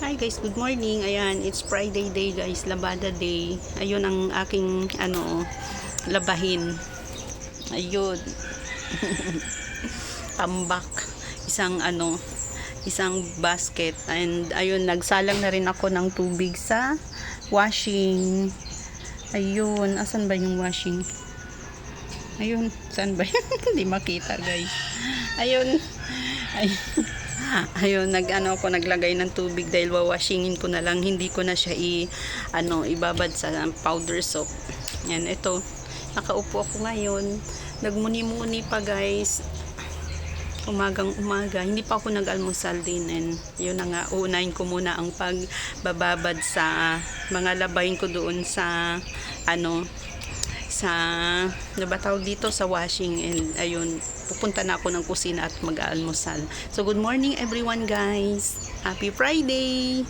Hi guys, good morning. Ayan, it's Friday day guys, labada day. Ayun ang aking labahin. Ayun. Tambak. Isang basket, and ayun, nagsalang na rin ako ng tubig sa washing. Ayun, asan ba yung washing? Ayun, saan ba? Hindi makita guys. Ayun. Ayun. Ayun, ako naglagay ng tubig dahil wawashingin ko na lang, hindi ko na siya ibabad sa powder soap. Yan, ito. Nakaupo ako ngayon. Nagmuni-muni pa guys. Umagang umaga. Hindi pa ako nag-almusal din, and yun na nga, uunahin ko muna ang pagbababad sa mga labahin ko doon sa tawag dito, sa washing. And ayun, pupunta na ako ng kusina at mag-aalmusal. So good morning everyone guys, happy Friday.